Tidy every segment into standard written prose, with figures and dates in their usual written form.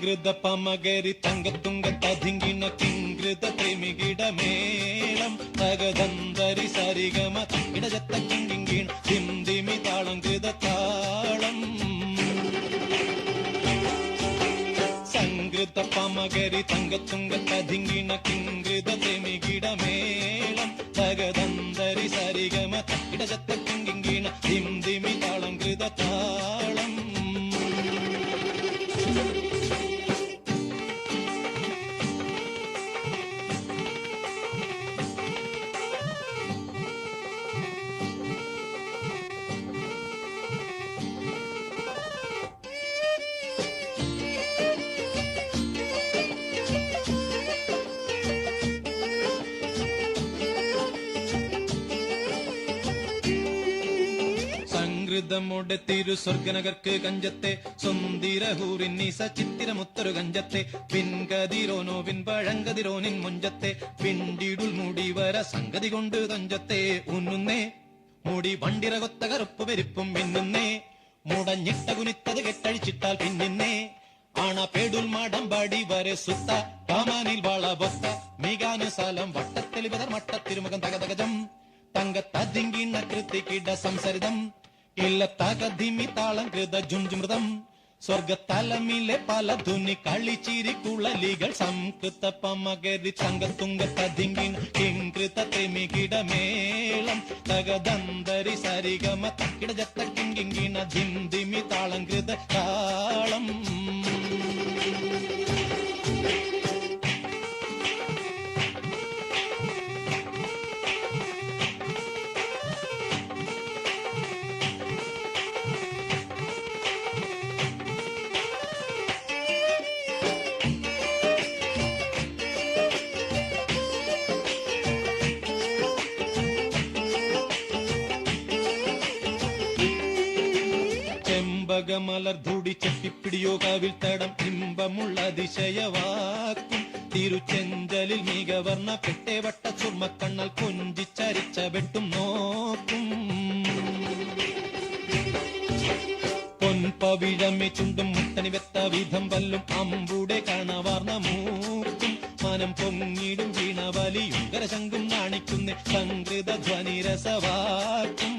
സംകൃത പമകരി തങ്കത്തുങ്ക തതിങ്കിണ കിങ്കൃത ത്രിമികിട മേളം തകതന്തരി സരിഗമ ഇടജത്ത കിങ്കിണ ഹിന്ദിമി താളം കൃത താളം സംകൃത പമകരി തങ്കത്തുങ്ക തതിങ്കിണ കിങ്കൃത ത്രിമികിട മേളം തകതന്തരി സരിഗമ ഇടജത്ത കിങ്കിണ ഹിന്ദിമി താളം കൃത താളം ൃതമോടെ തിരു സ്വർഗനകർക്ക് കഞ്ചത്തെ സുന്ദിരഹൂറിന്നീസ ചിത്തിരമുത്തൊരു കഞ്ചത്തെ പിൻകതിരോനോവിൻ പഴങ്കതിരോനിൻ മുഞ്ചത്തെ പിണ്ടിടുൽ മുടിവര സംഗതി കൊണ്ട് തഞ്ചത്തെ ഉന്നുന്നേ മുടി വണ്ടിറകൊത്ത കറുപ്പ് പെരുപ്പും പിന്നുന്നേ മുടഞ്ഞിട്ട കുനിത്തത് കെട്ടഴിച്ചിട്ടാൽ പിന്നിന്നേ ആണ പേടുൽ മാടമ്പാടി വരെ സുത്ത കാമാനിൽ വളബൊത്ത മികാനുസാലം വട്ടത്തെളിവതർ മട്ടത്തിരുമുഖം തകതകജം തങ്കത്തതിങ്കിണ കൃത്തിക്കിട സംസരിതം ഇല്ലത്തകധിമി താളം കൃത ജുംജുമൃതം സ്വർഗത്തലമിലെ പല ധുനി കളിച്ചിരി കുളലികൾ സംകൃത പമകരി തങ്കത്തുങ്ക തതിങ്കിണ കിങ്കൃത ത്രിമികിട മേളം തകദന്തരി സരിഗമ തക്കിടജത്ത കിങ്കിണ ധിന്ദിമി താളം കൃത താളം മലർധൂടി ചെട്ടിപ്പിടിയോ കാവിൽ തടം ഇമ്പമുള്ള അതിശയവാക്കും തിരുച്ചെഞ്ചലിൽ മികവർണ്ണ പെട്ടേവട്ട ചുർമ്മക്കണ്ണൽ കൊഞ്ചിച്ചരിച്ച വെട്ടും നോക്കും പൊൻപവിഴമേ ചുണ്ടും മുത്തണി വെത്ത വിധം വല്ലും അമ്പൂടെ കാണവാർന്ന മൂക്കും മനം പൊങ്ങിടും വീണവലിയും കരശങ്കും നാണിക്കുന്ന സംകൃത ധ്വനിരസവാക്കും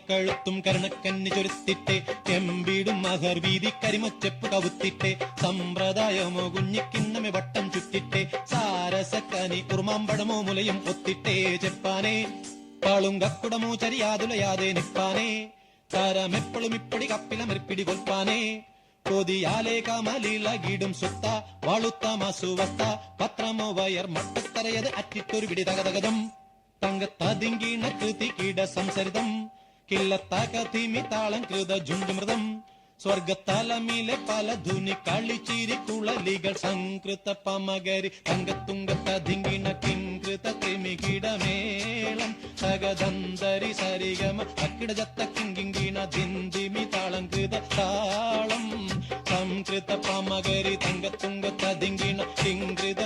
കഴുത്തും കരുണക്കന്നി ചൊരുത്തിട്ടെ എമ്പീടും മഹർ വീതി കരിമൊച്ചെപ്പ് കവുത്തിട്ടെ സമ്പ്രദായമോ കുഞ്ഞിക്കിണ്ണമെ വട്ടം ചുറ്റിട്ടെ സാരസക്കനി ഉറുമാമ്പടമോ മുലയും ഒത്തിട്ടേ ചെപ്പാനെ പാളുങ്കക്കുടമോ ചരിയാതുലയാതെ നിപ്പാനെ താരമെപ്പോഴും ഇപ്പടി കപ്പിലമെറിപ്പിടി കൊൽപ്പാനെ കൊതിയാലേ കമലിളകിടും സുത്ത വാളുത്ത മസുവത്ത പത്രമോ വയർ മട്ടത്തറയത് അറ്റിട്ടൊരു പിടി തകതകതം തങ്കത്തതിങ്കിണ കൃതികിട സംസരിതം കില്ലത്തകതിമി താളം കൃത ജുണ്ടുമൃതം സ്വർഗത്തലമിലെ പല ധുനി കളിച്ചിരി കുളലികൾ സംകൃത പമകരി തങ്കത്തുങ്കത്തതിങ്കിണ കിങ്കൃത ത്രിമികിട മേളം തകദന്തരി സരിഗമ അക്കിടജത്ത കിങ്കിണ ധിന്ദിമി താളം കൃത താളം സംകൃത പമകരി തങ്കത്തുങ്കത്തതിങ്കിണ കിങ്കൃത